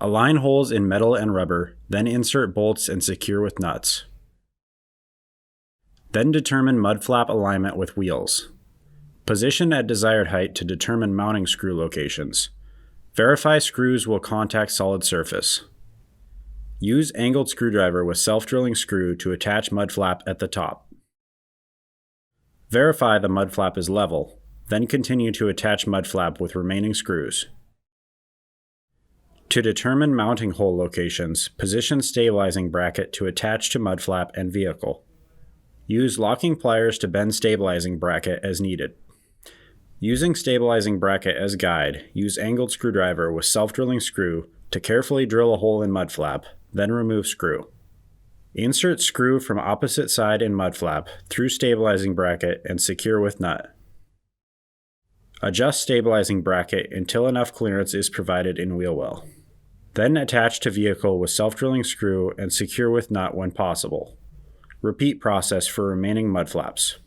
Align holes in metal and rubber, then insert bolts and secure with nuts. Then determine mud flap alignment with wheels. Position at desired height to determine mounting screw locations. Verify screws will contact solid surface. Use angled screwdriver with self-drilling screw to attach mud flap at the top. Verify the mud flap is level, then continue to attach mud flap with remaining screws. To determine mounting hole locations, position stabilizing bracket to attach to mud flap and vehicle. Use locking pliers to bend stabilizing bracket as needed. Using stabilizing bracket as guide, use angled screwdriver with self-drilling screw to carefully drill a hole in mud flap, then remove screw. Insert screw from opposite side in mud flap through stabilizing bracket and secure with nut. Adjust stabilizing bracket until enough clearance is provided in wheel well. Then attach to vehicle with self-drilling screw and secure with nut when possible. Repeat process for remaining mud flaps.